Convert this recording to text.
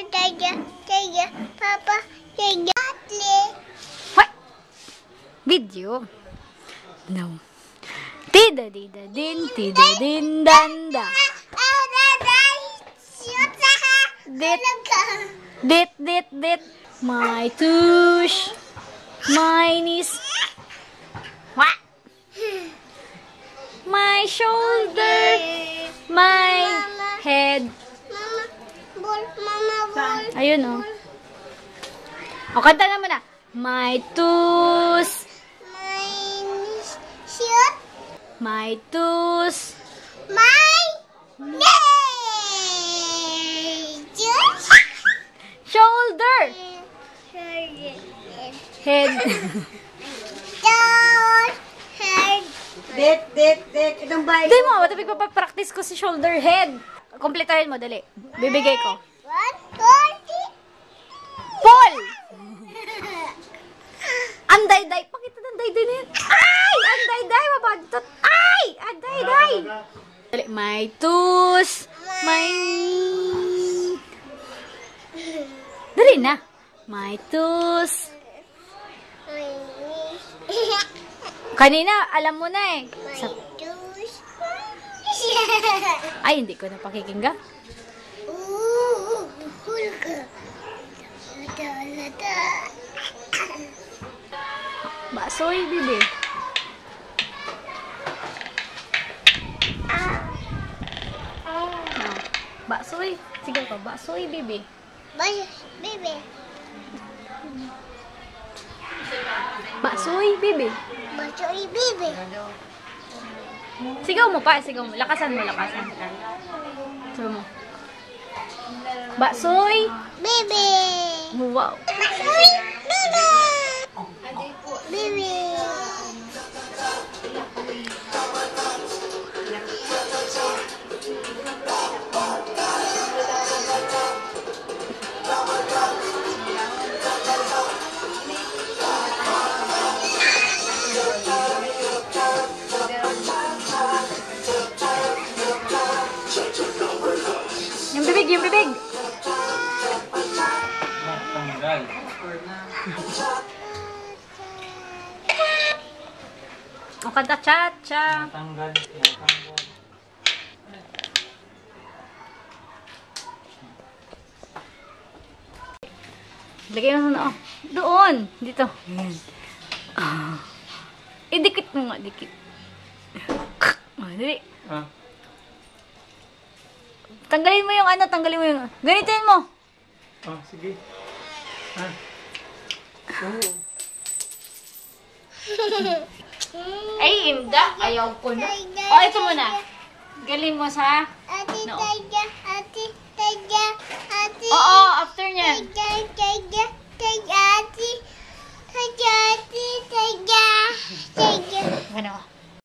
Papa, What? Video? No. Tida dida din danda. Dit. My tush. My niece. What? My shoulder. My head. Ayun oh. O, kanta na muna. My toes. My toes. Shoulder. Head. Dit. Itong bahay. Hindi mo, matapig pa-practice ko si shoulder head. Kompletahin mo, dali. Bibigay ko. Paul! Anday-day. Pakita ng day-day na yun. Ay! Anday-day! Mabagtot. Ay! Anday-day! Dali. My toes. My... Dali na. My toes. Kanina, alam mo na eh. Ay, hindi ko na pakikinggan. Baksoy, bibi. Baksoy. Sige ko, baksoy, bibi. Baksoy, bibi. Sigaw mo pa, sigaw mo. Lakasan mo. Sigaw mo. Baksoy. Wow. Yung bibig. O, kanta cha-cha. Lagay mo na, oh. Doon. Dito. Dikit mo nga, dikit. Dali. Tanggalin mo yung ano, Ganitin mo. Sige. Ay, imda. Ayaw ko na. O, ito muna. Galing mo sa... No.